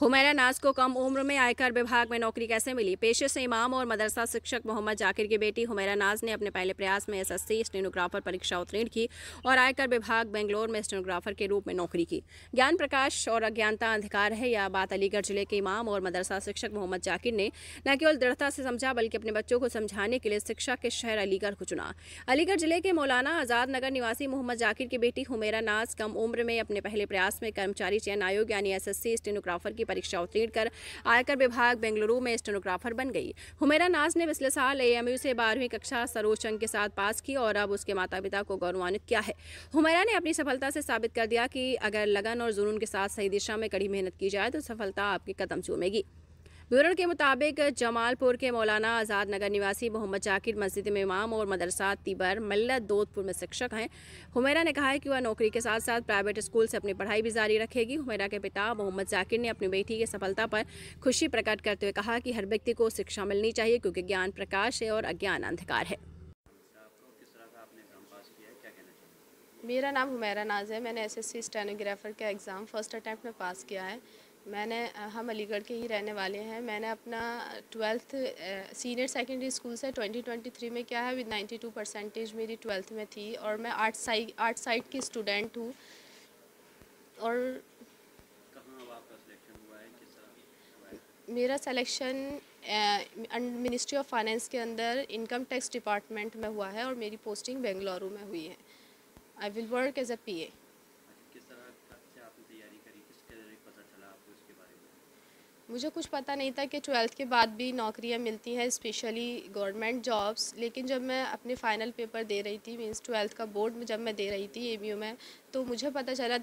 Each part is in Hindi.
हुमैरा नाज को कम उम्र में आयकर विभाग में नौकरी कैसे मिली? पेशे से इमाम और मदरसा शिक्षक मोहम्मद जाकिर की बेटी हुमैरा नाज ने अपने पहले प्रयास में एसएससी स्टेनोग्राफर परीक्षा उत्तीर्ण की और आयकर विभाग बेंगलोर में स्टेनोग्राफर के रूप में नौकरी की। ज्ञान प्रकाश और अज्ञानता अंधकार है, यह बात अलीगढ़ जिले के इमाम और मदरसा शिक्षक मोहम्मद जाकिर ने न केवल दृढ़ता से समझा बल्कि अपने बच्चों को समझाने के लिए शिक्षा के शहर अलीगढ़ को चुना। अलीगढ़ जिले के मौलाना आजाद नगर निवासी मोहम्मद जाकिर की बेटी हुमैरा नाज कम उम्र में अपने पहले प्रयास में कर्मचारी चयन आयोग यानी एसएससी स्टेनोग्राफर की परीक्षा उत्तीर्ण कर आयकर विभाग बेंगलुरु में स्टेनोग्राफर बन गई। हुमैरा नाज ने पिछले साल एएमयू से 12वीं कक्षा सर्वोच्च अंक के साथ पास की और अब उसके माता पिता को गौरवान्वित किया है। हुमैरा ने अपनी सफलता से साबित कर दिया कि अगर लगन और जुनून के साथ सही दिशा में कड़ी मेहनत की जाए तो सफलता आपके कदम चूमेगी। ब्यूरो के मुताबिक जमालपुर के मौलाना आजाद नगर निवासी मोहम्मद जाकिर मस्जिद में इमाम और मदरसा तिबर मिल्लत दोदपुर में शिक्षक हैं। हुमैरा ने कहा है कि वह नौकरी के साथ साथ प्राइवेट स्कूल से अपनी पढ़ाई भी जारी रखेगी। हुमैरा के पिता मोहम्मद जाकिर ने अपनी बेटी की सफलता पर खुशी प्रकट करते हुए कहा कि हर व्यक्ति को शिक्षा मिलनी चाहिए क्योंकि ज्ञान प्रकाश है और अज्ञान अंधकार है। मेरा नाम हुमैरा नाज है। मैंने एसएससी स्टेनोग्राफर का एग्ज़ाम फर्स्ट अटैम्प्ट में पास किया है। हम अलीगढ़ के ही रहने वाले हैं। मैंने अपना 12th सीनियर सेकेंडरी स्कूल से 2023 में किया है विद 92% मेरी 12th में थी और मैं आर्ट साइड की स्टूडेंट हूँ। और कहाँ आपका सिलेक्शन हुआ है, किस तरह? मेरा सिलेक्शन मिनिस्ट्री ऑफ फाइनेंस के अंदर इनकम टैक्स डिपार्टमेंट में हुआ है और मेरी पोस्टिंग बेंगलुरु में हुई है। I will work as a PA. किस तरह से आपने तैयारी करी, किसके जरिए पता चला आपको इसके बारे में? मुझे कुछ पता नहीं था कि 12th के बाद भी नौकरियां मिलती हैं, स्पेशली गवर्नमेंट जॉब्स। लेकिन जब मैं अपने फाइनल पेपर दे रही थी, मींस 12th का बोर्ड में जब मैं दे रही थी एमयू में, तो मुझे पता चला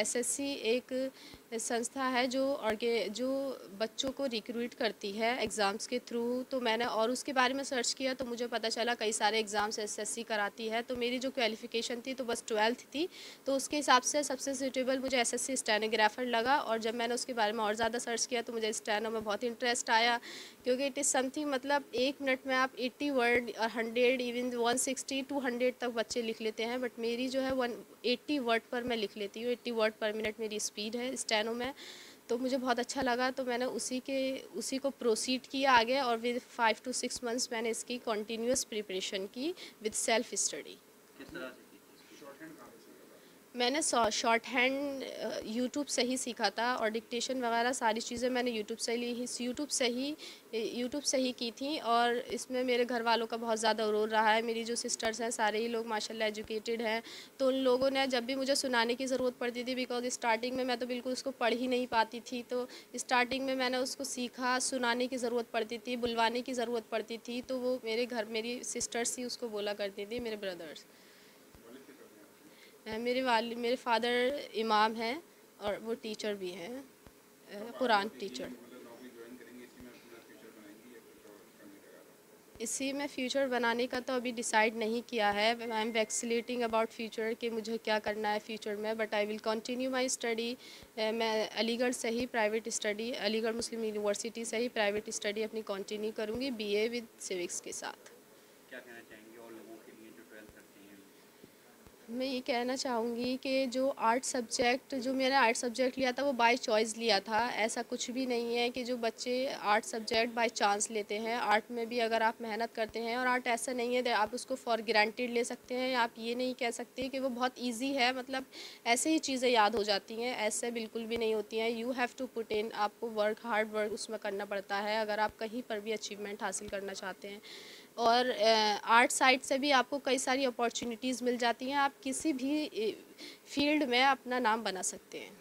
एसएससी एक संस्था है जो बच्चों को रिक्रूट करती है एग्ज़ाम्स के थ्रू। तो मैंने और उसके बारे में सर्च किया तो मुझे पता चला कई सारे एग्ज़ाम्स एसएससी कराती है। तो मेरी जो क्वालिफ़िकेशन थी तो बस 12th थी, तो उसके हिसाब से सबसे सूटेबल मुझे एसएससी स्टेनोग्राफर लगा। और जब मैंने उसके बारे में और ज़्यादा सर्च किया तो मुझे स्टेनो में बहुत इंटरेस्ट आया, क्योंकि इट इज़ समथिंग, मतलब 1 मिनट में आप 80 वर्ड और 100 इवन 160 200 तक बच्चे लिख लेते हैं, बट मेरी जो है 180 वर्ड पर मैं लिख लेती हूँ। 80 वर्ड पर मिनट मेरी स्पीड है स्टेनो में। तो मुझे बहुत अच्छा लगा, तो मैंने उसी को प्रोसीड किया आगे और विद 5 to 6 मंथ्स मैंने इसकी कंटिन्यूस प्रिपरेशन की विद सेल्फ स्टडी। किस तरह से की थी? मैंने शॉर्ट हैंड यूट्यूब से ही सीखा था और डिक्टेशन वगैरह सारी चीज़ें मैंने यूट्यूब से ही की थी। और इसमें मेरे घर वालों का बहुत ज़्यादा रोल रहा है। मेरी जो सिस्टर्स हैं सारे ही लोग माशाल्लाह एजुकेटेड हैं, तो उन लोगों ने जब भी मुझे सुनाने की ज़रूरत पड़ती थी, बिकॉज स्टार्टिंग में मैं तो बिल्कुल उसको पढ़ ही नहीं पाती थी, तो स्टार्टिंग में मैंने उसको सीखा। सुनाने की ज़रूरत पड़ती थी, बुलवाने की ज़रूरत पड़ती थी, तो वो मेरी सिस्टर्स ही उसको बोला करती थी, मेरे ब्रदर्स। मेरे फादर इमाम हैं और वो टीचर भी हैं, कुरान टीचर। इसी में फ्यूचर बनाने का तो अभी डिसाइड नहीं किया है। आई एम वैक्सीलेटिंग अबाउट फ्यूचर कि मुझे क्या करना है फ्यूचर में, but I will continue my study. मैं अलीगढ़ से ही प्राइवेट स्टडी, अलीगढ़ मुस्लिम यूनिवर्सिटी से ही प्राइवेट स्टडी अपनी कंटिन्यू करूँगी बीए विद सिविक्स के साथ। क्या कहना चाहेंगे और लोगों के लिए जो 12th करते हैं? मैं ये कहना चाहूँगी कि जो मैंने आर्ट सब्जेक्ट लिया था वो बाय चॉइस लिया था। ऐसा कुछ भी नहीं है कि जो बच्चे आर्ट सब्जेक्ट बाय चांस लेते हैं। आर्ट में भी अगर आप मेहनत करते हैं, और आर्ट ऐसा नहीं है आप उसको फॉर ग्रांटेड ले सकते हैं, आप ये नहीं कह सकते कि वो बहुत ईजी है, मतलब ऐसे ही चीज़ें याद हो जाती हैं, ऐसे बिल्कुल भी नहीं होती हैं। You have to put in, आपको हार्ड वर्क उसमें करना पड़ता है अगर आप कहीं पर भी अचीवमेंट हासिल करना चाहते हैं। और आर्ट साइड से भी आपको कई सारी अपॉर्चुनिटीज़ मिल जाती हैं, आप किसी भी फील्ड में अपना नाम बना सकते हैं।